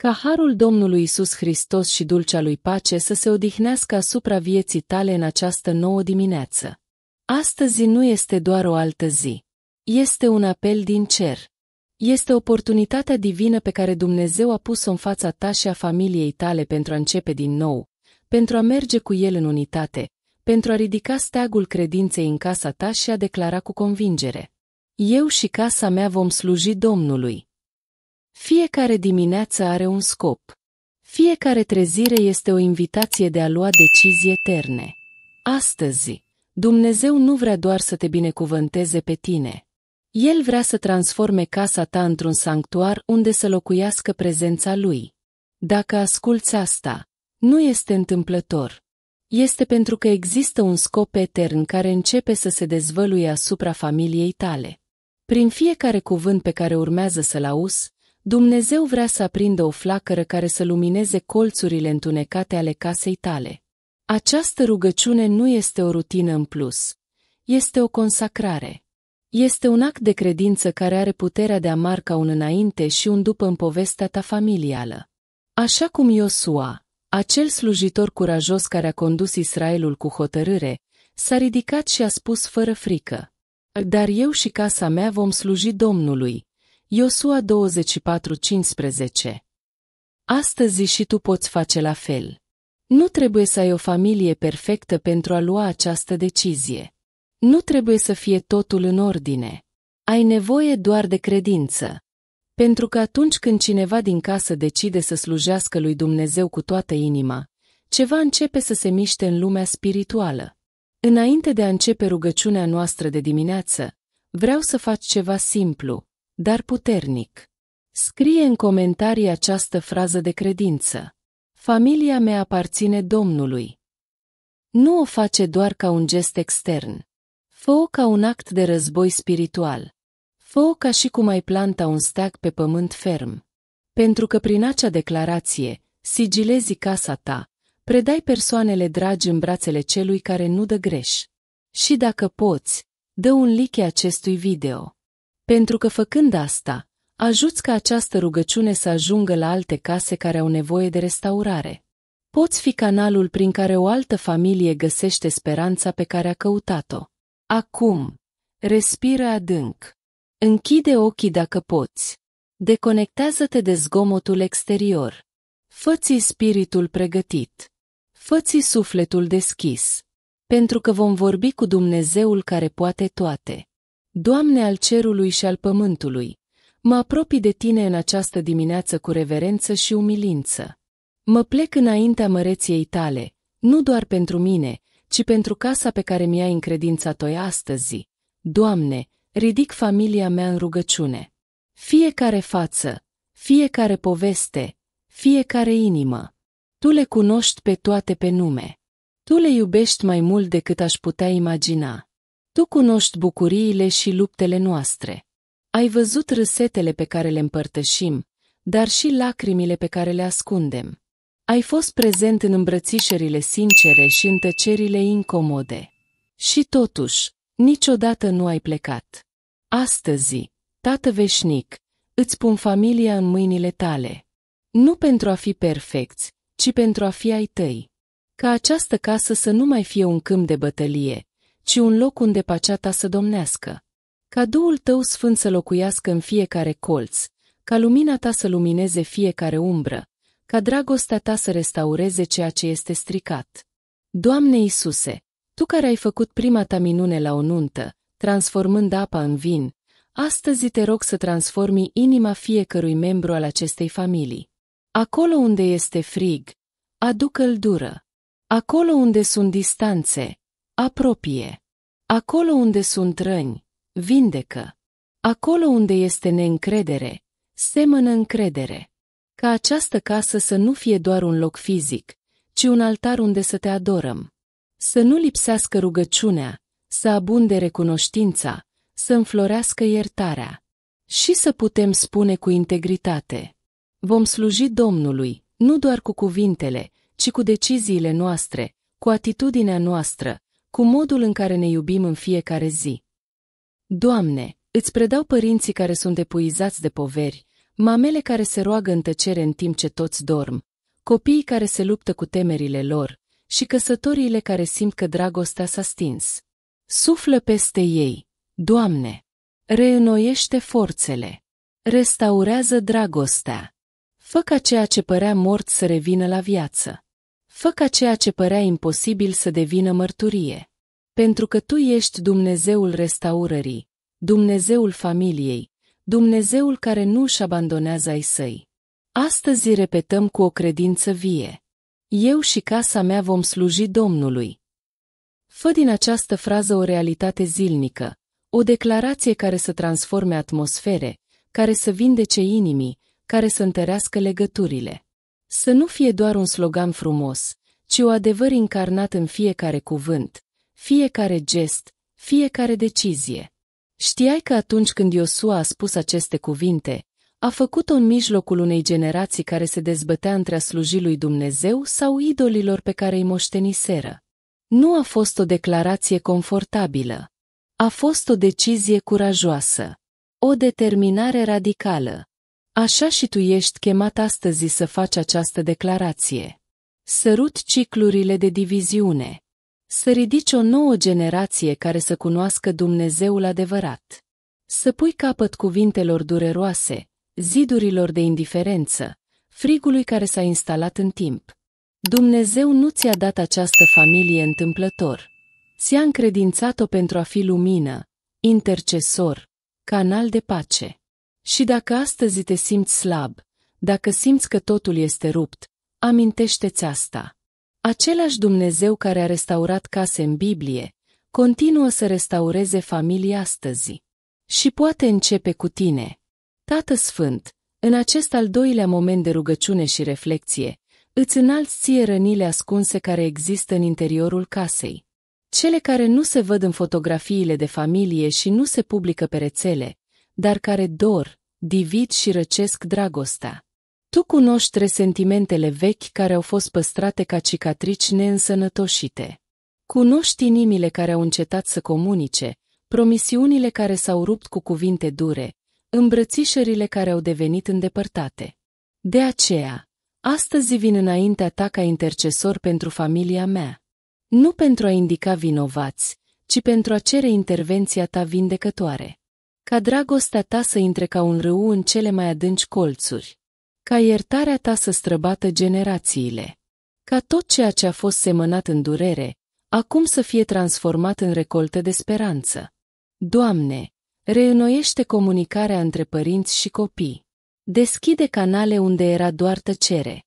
Ca harul Domnului Iisus Hristos și dulcea lui pace să se odihnească asupra vieții tale în această nouă dimineață. Astăzi nu este doar o altă zi. Este un apel din cer. Este oportunitatea divină pe care Dumnezeu a pus-o în fața ta și a familiei tale pentru a începe din nou, pentru a merge cu El în unitate, pentru a ridica steagul credinței în casa ta și a declara cu convingere: eu și casa mea vom sluji Domnului. Fiecare dimineață are un scop. Fiecare trezire este o invitație de a lua decizii eterne. Astăzi, Dumnezeu nu vrea doar să te binecuvânteze pe tine. El vrea să transforme casa ta într-un sanctuar unde să locuiască prezența Lui. Dacă asculți asta, nu este întâmplător. Este pentru că există un scop etern care începe să se dezvăluie asupra familiei tale. Prin fiecare cuvânt pe care urmează să-l auzi, Dumnezeu vrea să aprindă o flacără care să lumineze colțurile întunecate ale casei tale. Această rugăciune nu este o rutină în plus. Este o consacrare. Este un act de credință care are puterea de a marca un înainte și un după în povestea ta familială. Așa cum Iosua, acel slujitor curajos care a condus Israelul cu hotărâre, s-a ridicat și a spus fără frică: dar eu și casa mea vom sluji Domnului. Iosua 24:15. Astăzi și tu poți face la fel. Nu trebuie să ai o familie perfectă pentru a lua această decizie. Nu trebuie să fie totul în ordine. Ai nevoie doar de credință. Pentru că atunci când cineva din casă decide să slujească lui Dumnezeu cu toată inima, ceva începe să se miște în lumea spirituală. Înainte de a începe rugăciunea noastră de dimineață, vreau să faci ceva simplu, dar puternic. Scrie în comentarii această frază de credință: familia mea aparține Domnului. Nu o face doar ca un gest extern. Fă-o ca un act de război spiritual. Fă-o ca și cum ai planta un steag pe pământ ferm. Pentru că prin acea declarație, sigilezi casa ta, predai persoanele dragi în brațele celui care nu dă greș. Și dacă poți, dă un like acestui video. Pentru că făcând asta, ajuți ca această rugăciune să ajungă la alte case care au nevoie de restaurare. Poți fi canalul prin care o altă familie găsește speranța pe care a căutat-o. Acum, respiră adânc. Închide ochii dacă poți. Deconectează-te de zgomotul exterior. Fă-ți spiritul pregătit. Fă-ți sufletul deschis. Pentru că vom vorbi cu Dumnezeul care poate toate. Doamne al cerului și al pământului, mă apropii de Tine în această dimineață cu reverență și umilință. Mă plec înaintea măreției Tale, nu doar pentru mine, ci pentru casa pe care mi-ai încredințat-o astăzi. Doamne, ridic familia mea în rugăciune. Fiecare față, fiecare poveste, fiecare inimă. Tu le cunoști pe toate pe nume. Tu le iubești mai mult decât aș putea imagina. Tu cunoști bucuriile și luptele noastre. Ai văzut râsetele pe care le împărtășim, dar și lacrimile pe care le ascundem. Ai fost prezent în îmbrățișările sincere și în tăcerile incomode. Și totuși, niciodată nu ai plecat. Astăzi, Tată veșnic, îți pun familia în mâinile Tale. Nu pentru a fi perfecți, ci pentru a fi ai Tăi. Ca această casă să nu mai fie un câmp de bătălie, ci un loc unde pacea Ta să domnească. Ca Duhul Tău Sfânt să locuiască în fiecare colț, ca lumina Ta să lumineze fiecare umbră, ca dragostea Ta să restaureze ceea ce este stricat. Doamne Iisuse, Tu care ai făcut prima Ta minune la o nuntă, transformând apa în vin, astăzi Te rog să transformi inima fiecărui membru al acestei familii. Acolo unde este frig, adu căldură. Acolo unde sunt distanțe, apropie. Acolo unde sunt răni, vindecă. Acolo unde este neîncredere, semănă încredere. Ca această casă să nu fie doar un loc fizic, ci un altar unde să Te adorăm. Să nu lipsească rugăciunea, să abunde recunoștința, să înflorească iertarea. Și să putem spune cu integritate: vom sluji Domnului, nu doar cu cuvintele, ci cu deciziile noastre, cu atitudinea noastră, cu modul în care ne iubim în fiecare zi. Doamne, îți predau părinții care sunt epuizați de poveri, mamele care se roagă în tăcere în timp ce toți dorm, copiii care se luptă cu temerile lor și căsătoriile care simt că dragostea s-a stins. Suflă peste ei, Doamne! Reînnoiește forțele! Restaurează dragostea! Fă ca ceea ce părea mort să revină la viață! Fă ca ceea ce părea imposibil să devină mărturie! Pentru că Tu ești Dumnezeul restaurării, Dumnezeul familiei, Dumnezeul care nu își abandonează ai săi. Astăzi repetăm cu o credință vie. Eu și casa mea vom sluji Domnului. Fă din această frază o realitate zilnică, o declarație care să transforme atmosfere, care să vindece inimii, care să întărească legăturile. Să nu fie doar un slogan frumos, ci o adevăr încarnat în fiecare cuvânt, fiecare gest, fiecare decizie. Știai că atunci când Iosua a spus aceste cuvinte, a făcut-o în mijlocul unei generații care se dezbătea între a sluji lui Dumnezeu sau idolilor pe care îi moșteniseră. Nu a fost o declarație confortabilă. A fost o decizie curajoasă. O determinare radicală. Așa și tu ești chemat astăzi să faci această declarație. Sărut ciclurile de diviziune. Să ridici o nouă generație care să cunoască Dumnezeul adevărat. Să pui capăt cuvintelor dureroase, zidurilor de indiferență, frigului care s-a instalat în timp. Dumnezeu nu ți-a dat această familie întâmplător. Ți-a încredințat-o pentru a fi lumină, intercesor, canal de pace. Și dacă astăzi te simți slab, dacă simți că totul este rupt, amintește-ți asta. Același Dumnezeu care a restaurat case în Biblie, continuă să restaureze familii astăzi. Și poate începe cu tine. Tată Sfânt, în acest al doilea moment de rugăciune și reflecție, îți înalți ție rănile ascunse care există în interiorul casei. Cele care nu se văd în fotografiile de familie și nu se publică pe rețele, dar care dor, divid și răcesc dragostea. Tu cunoști resentimentele vechi care au fost păstrate ca cicatrici neînsănătoșite. Cunoști inimile care au încetat să comunice, promisiunile care s-au rupt cu cuvinte dure, îmbrățișările care au devenit îndepărtate. De aceea, astăzi vin înaintea ta ca intercesor pentru familia mea. Nu pentru a indica vinovați, ci pentru a cere intervenția ta vindecătoare. Ca dragostea ta să intre ca un râu în cele mai adânci colțuri. Ca iertarea ta să străbată generațiile. Ca tot ceea ce a fost semănat în durere, acum să fie transformat în recoltă de speranță. Doamne, reînnoiește comunicarea între părinți și copii. Deschide canale unde era doar tăcere.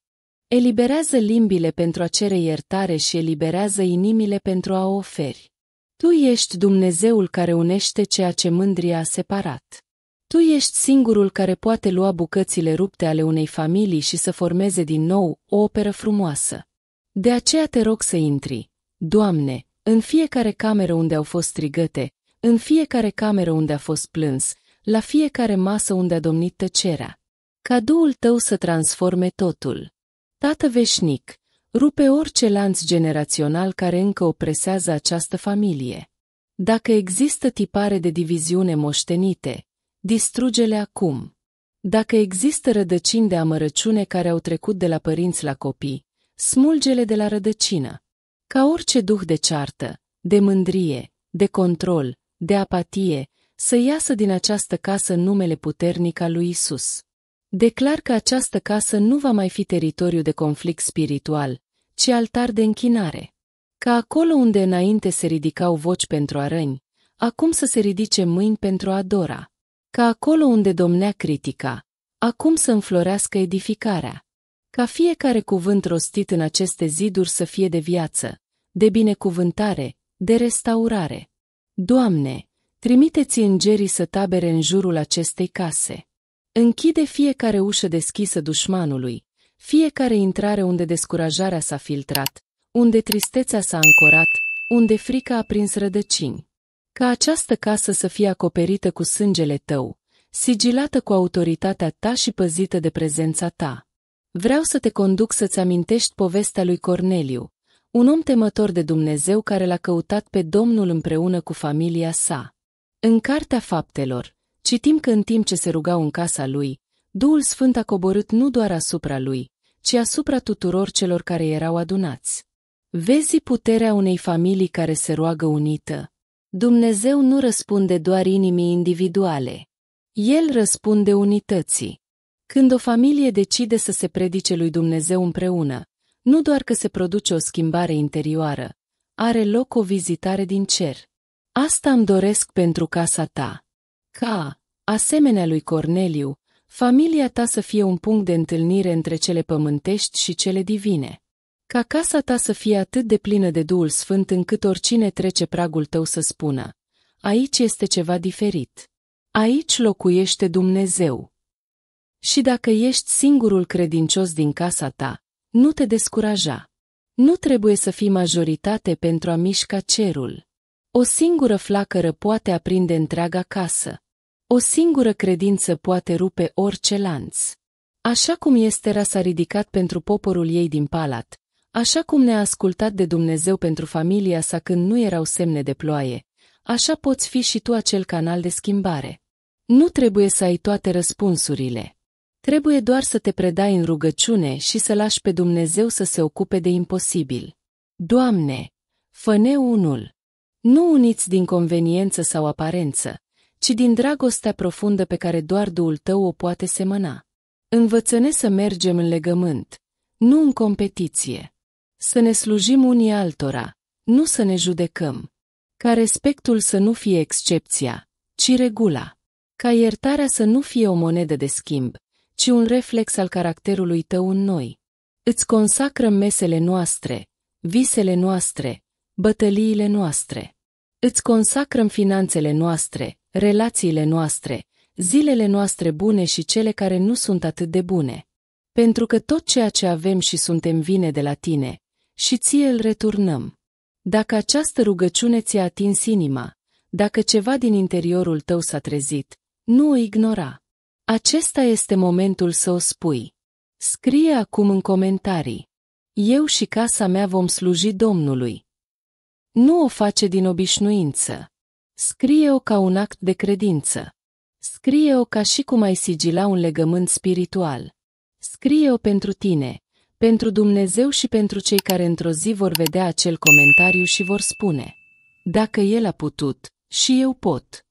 Eliberează limbile pentru a cere iertare și eliberează inimile pentru a o oferi. Tu ești Dumnezeul care unește ceea ce mândria a separat. Tu ești singurul care poate lua bucățile rupte ale unei familii și să formeze din nou o operă frumoasă. De aceea te rog să intri, Doamne, în fiecare cameră unde au fost strigăte, în fiecare cameră unde a fost plâns, la fiecare masă unde a domnit tăcerea. Ca Duhul Tău să transforme totul. Tată veșnic, rupe orice lanț generațional care încă opresează această familie. Dacă există tipare de diviziune moștenite, distruge-le acum. Dacă există rădăcini de amărăciune care au trecut de la părinți la copii, smulge-le de la rădăcină. Ca orice duh de ceartă, de mândrie, de control, de apatie, să iasă din această casă în numele puternic al lui Isus. Declar că această casă nu va mai fi teritoriu de conflict spiritual, ci altar de închinare. Ca acolo unde înainte se ridicau voci pentru a răni, acum să se ridice mâini pentru a adora. Ca acolo unde domnea critica, acum să înflorească edificarea. Ca fiecare cuvânt rostit în aceste ziduri să fie de viață, de binecuvântare, de restaurare. Doamne, trimite-ți îngerii să tabere în jurul acestei case. Închide fiecare ușă deschisă dușmanului, fiecare intrare unde descurajarea s-a filtrat, unde tristețea s-a ancorat, unde frica a prins rădăcini. Ca această casă să fie acoperită cu sângele Tău, sigilată cu autoritatea Ta și păzită de prezența Ta. Vreau să te conduc să-ți amintești povestea lui Corneliu, un om temător de Dumnezeu care l-a căutat pe Domnul împreună cu familia sa. În Cartea Faptelor, citim că în timp ce se rugau în casa lui, Duhul Sfânt a coborât nu doar asupra lui, ci asupra tuturor celor care erau adunați. Vezi puterea unei familii care se roagă unită? Dumnezeu nu răspunde doar inimii individuale. El răspunde unității. Când o familie decide să se predice lui Dumnezeu împreună, nu doar că se produce o schimbare interioară, are loc o vizitare din cer. Asta îmi doresc pentru casa ta. Ca, asemenea lui Corneliu, familia ta să fie un punct de întâlnire între cele pământești și cele divine. Ca casa ta să fie atât de plină de Duhul Sfânt încât oricine trece pragul tău să spună: aici este ceva diferit. Aici locuiește Dumnezeu. Și dacă ești singurul credincios din casa ta, nu te descuraja. Nu trebuie să fii majoritate pentru a mișca cerul. O singură flacără poate aprinde întreaga casă. O singură credință poate rupe orice lanț. Așa cum Estera s-a ridicat pentru poporul ei din palat, așa cum ne-a ascultat de Dumnezeu pentru familia sa când nu erau semne de ploaie, așa poți fi și tu acel canal de schimbare. Nu trebuie să ai toate răspunsurile. Trebuie doar să te predai în rugăciune și să lași pe Dumnezeu să se ocupe de imposibil. Doamne, fă-ne unul. Nu uniți din conveniență sau aparență, ci din dragostea profundă pe care doar Duhul tău o poate semăna. Învăță-ne să mergem în legământ, nu în competiție. Să ne slujim unii altora, nu să ne judecăm. Ca respectul să nu fie excepția, ci regula. Ca iertarea să nu fie o monedă de schimb, ci un reflex al caracterului tău în noi. Îți consacrăm mesele noastre, visele noastre, bătăliile noastre. Îți consacrăm finanțele noastre, relațiile noastre, zilele noastre bune și cele care nu sunt atât de bune. Pentru că tot ceea ce avem și suntem vine de la tine, și ție îl returnăm. Dacă această rugăciune ți-a atins inima, dacă ceva din interiorul tău s-a trezit, nu o ignora. Acesta este momentul să o spui. Scrie acum în comentarii: eu și casa mea vom sluji Domnului. Nu o face din obișnuință. Scrie-o ca un act de credință. Scrie-o ca și cum ai sigila un legământ spiritual. Scrie-o pentru tine, pentru Dumnezeu și pentru cei care într-o zi vor vedea acel comentariu și vor spune: dacă el a putut, și eu pot.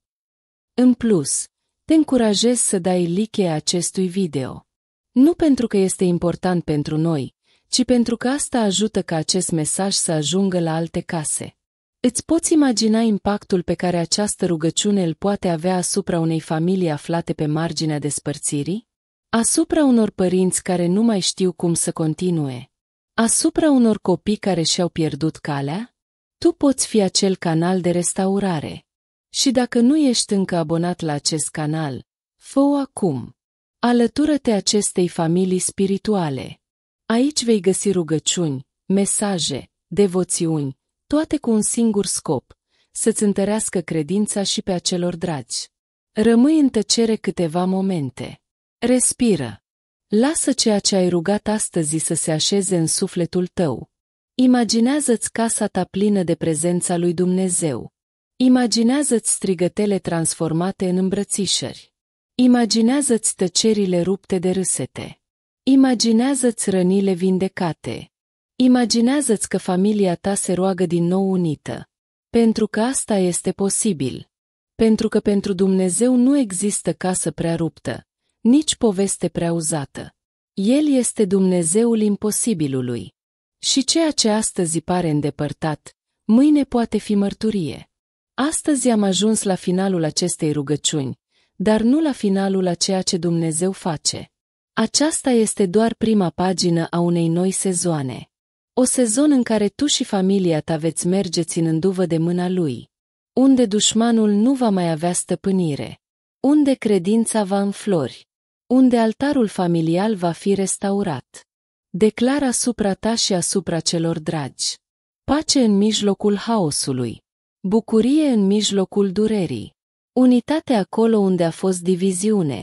În plus, te încurajez să dai like acestui video. Nu pentru că este important pentru noi, ci pentru că asta ajută ca acest mesaj să ajungă la alte case. Îți poți imagina impactul pe care această rugăciune îl poate avea asupra unei familii aflate pe marginea despărțirii? Asupra unor părinți care nu mai știu cum să continue? Asupra unor copii care și-au pierdut calea? Tu poți fi acel canal de restaurare. Și dacă nu ești încă abonat la acest canal, fă-o acum. Alătură-te acestei familii spirituale. Aici vei găsi rugăciuni, mesaje, devoțiuni, toate cu un singur scop: să-ți întărească credința și pe acelor dragi. Rămâi în tăcere câteva momente. Respiră. Lasă ceea ce ai rugat astăzi să se așeze în sufletul tău. Imaginează-ți casa ta plină de prezența lui Dumnezeu. Imaginează-ți strigătele transformate în îmbrățișări. Imaginează-ți tăcerile rupte de râsete. Imaginează-ți rănile vindecate. Imaginează-ți că familia ta se roagă din nou unită. Pentru că asta este posibil. Pentru că pentru Dumnezeu nu există casă prea ruptă, nici poveste prea uzată. El este Dumnezeul imposibilului. Și ceea ce astăzi pare îndepărtat, mâine poate fi mărturie. Astăzi am ajuns la finalul acestei rugăciuni, dar nu la finalul a ceea ce Dumnezeu face. Aceasta este doar prima pagină a unei noi sezoane. O sezon în care tu și familia ta veți merge ținându-vă de mâna Lui. Unde dușmanul nu va mai avea stăpânire. Unde credința va înflori. Unde altarul familial va fi restaurat. Declar asupra ta și asupra celor dragi: pace în mijlocul haosului. Bucurie în mijlocul durerii. Unitate acolo unde a fost diviziune.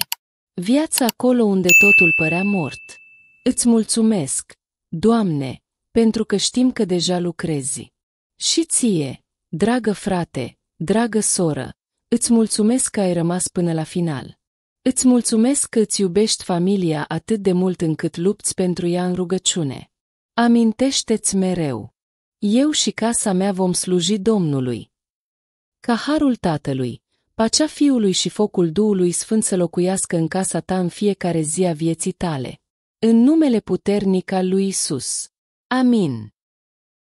Viața acolo unde totul părea mort. Îți mulțumesc, Doamne, pentru că știm că deja lucrezi. Și ție, dragă frate, dragă soră, îți mulțumesc că ai rămas până la final. Îți mulțumesc că îți iubești familia atât de mult încât lupți pentru ea în rugăciune. Amintește-ți mereu. Eu și casa mea vom sluji Domnului. Ca harul Tatălui, pacea Fiului și focul Duhului Sfânt să locuiască în casa ta în fiecare zi a vieții tale. În numele puternic al lui Isus. Amin.